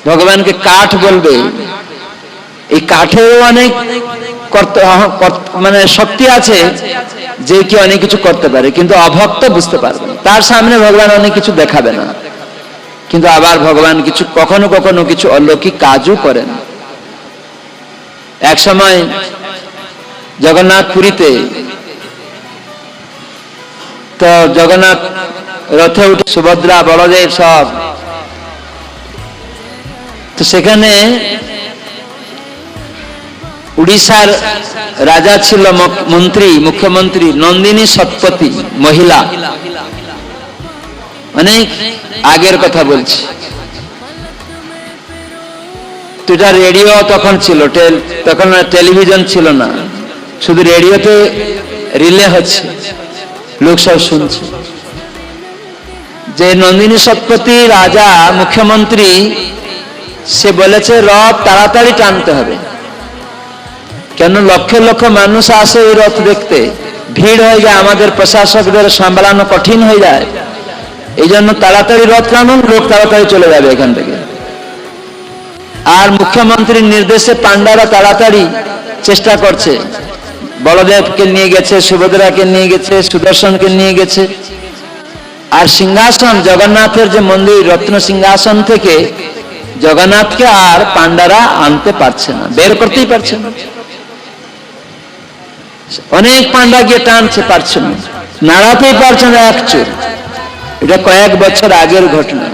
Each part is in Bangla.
ভগবানকে কাঠ বলবে, এই কাঠেরও অনেক মানে শক্তি আছে যে কি অনেক কিছু করতে পারে, কিন্তু অভক্ত বুঝতে পারবে না। তার সামনে ভগবান অনেক কিছু দেখাবে না, কিন্তু আবার ভগবান কিছু কখনো কখনো কিছু অলৌকিক কাজও করেন। এক সময় জগন্নাথ পুরীতে, তো জগন্নাথ রথে উঠে সুভদ্রা বড়দেব সব, তো সেখানে উড়িষ্যার রাজা ছিল মুখ্যমন্ত্রী নন্দিনী সৎপতি মহিলা, অনেক আগের কথা বলছি। এটা রেডিও তখন ছিল, তখন টেলিভিশন ছিল না, শুধু রেডিওতে রিলে হচ্ছে, লোক সব শুনছে যে নন্দিনী সৎপতি রাজা মুখ্যমন্ত্রী, সে বলেছে রথ তাড়াতাড়ি টানতে হবে, কেন লক্ষ লক্ষ মানুষ আসে এই রথ দেখতে, ভিড় হয়ে যায়, আমাদের প্রশাসকদের সামলানো কঠিন হয়ে যায়, এই জন্য তাড়াতাড়ি রথ টানুন, লোক তাড়াতাড়ি চলে যাবে এখান থেকে। আর মুখ্যমন্ত্রীর নির্দেশে পান্ডারা তাড়াতাড়ি চেষ্টা করছে, বলদেবকে নিয়ে গেছে, সুভদ্রাকে নিয়ে গেছে, সুদর্শনকে নিয়ে গেছে। আর সিংহাসন, জগন্নাথের যে মন্দির রত্ন সিংহাসন থেকে জগন্নাথকে আর পান্ডারা আনতে পারছে না, বের করতেই পারছে না। অনেক পান্ডা গিয়ে টানছে, পারছে না, নাড়াতেই পারছে না এক চুল। এটা কয়েক বছর আগের ঘটনা।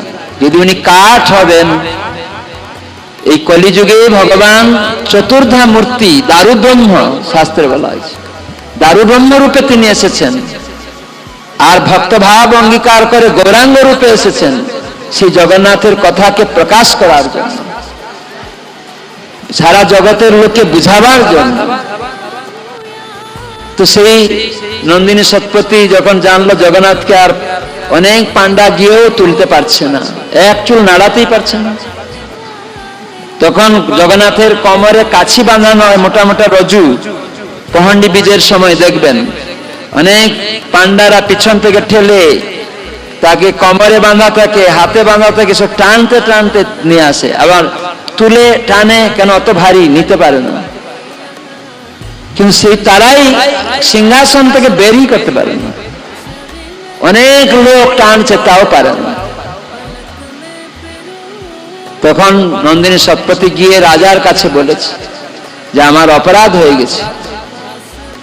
যদি উনি কাঠ হবেন, এই কলিযুগে ভগবান চতুর্ধা মূর্তি দারু ব্রহ্ম, শাস্ত্রে বলা হয়েছে দারু ব্রহ্ম রূপে তিনি এসেছেন, আর ভক্তভাব অঙ্গীকার করে গৌরাঙ্গ রূপে এসেছেন সেই জগন্নাথের কথাকে প্রকাশ করার জন্য, সারা জগতের লোককে বুঝাবার জন্য। তো সেই নন্দিনী সৎপতি যখন জানলো জগন্নাথকে আর অনেক পান্ডা গিয়েও তুলতে পারছে না, এক চুল নাড়াতেই পারছে না, তখন জগন্নাথের কোমরে কাছি বাঁধানো হয়, মোটা মোটা রজু, পহন্ডি বীজের সময় দেখবেন অনেক পান্ডারা পিছন থেকে ঠেলে তাকে কোমরে বাঁধা থাকে, হাতে বাঁধা থাকে, সব টানতে টানতে নিয়ে আসে, আবার তুলে টানে, কেন অত ভারী নিতে পারে না, কিন্তু সেই তারাই সিংহাসন থেকে বেরই করতে পারে না, অনেক লোক টানছে তাও পারে না। তখন নন্দিনী সৎপতি গিয়ে রাজার কাছে বলেছে যে আমার অপরাধ হয়ে গেছে,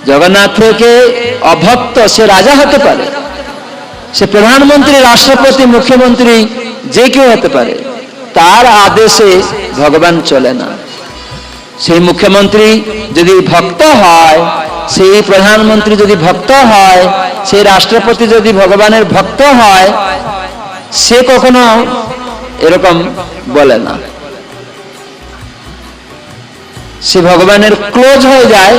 জগন্নাথ থেকে অভক্ত, সে রাজা হতে পারে, সে প্রধানমন্ত্রী, রাষ্ট্রপতি, মুখ্যমন্ত্রী, যে কেউ হতে পারে, তার আদেশে ভগবান চলে না। সেই মুখ্যমন্ত্রী যদি ভক্ত হয়, সেই প্রধানমন্ত্রী যদি ভক্ত হয়, সেই রাষ্ট্রপতি যদি ভগবানের ভক্ত হয়, সে কখনো এরকম বলে না, সে ভগবানের ক্লোজ হয়ে যায়,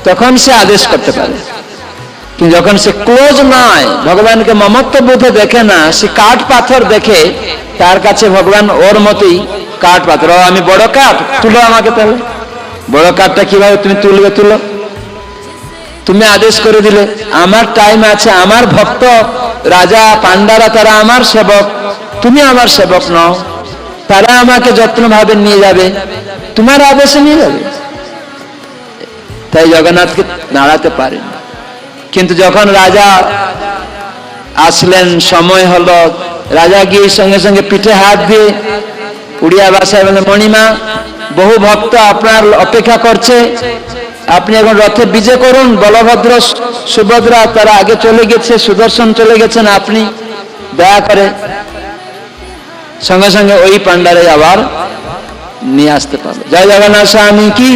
তখন সে আদেশ করতে পারে। কিন্তু যখন সে ক্লোজ নয়, ভগবানকে মমত্ব বোধে দেখে না, সে কাঠ পাথর দেখে, তার কাছে ভগবান ওর মতোই কাঠ পাথর, আমি বড় কাঠ, তুলো আমাকে, তাহলে বড় কাঠটা কিভাবে তুমি তুলবে, তুলো, তুমি আদেশ করে দিলে, আমার টাইম আছে, আমার ভক্ত রাজা পান্ডারা তারা আমার সেবক, তুমি আমার সেবক নও, তারা আমাকে যত্নভাবে নিয়ে যাবে, তোমার আদেশে নিয়ে যাবে। তাই জগন্নাথকে নাড়াতে পারেন। কিন্তু যখন রাজা আসলেন, সময় হলো, রাজা গিয়ে সঙ্গে সঙ্গে পিঠে হাত দিয়ে উড়িয়া ভাষায় বলে, মণিমা, বহু ভক্ত আপনার অপেক্ষা করছে, আপনি এখন রথে বিজে করুন, বলভদ্র সুভদ্রা তারা আগে চলে গেছে, সুদর্শন চলে গেছেন, আপনি দয়া করে। সঙ্গে সঙ্গে ওই পান্ডারে আবার নিয়ে আসতে পারবে। জয় জগন্নাথ স্বামী কি।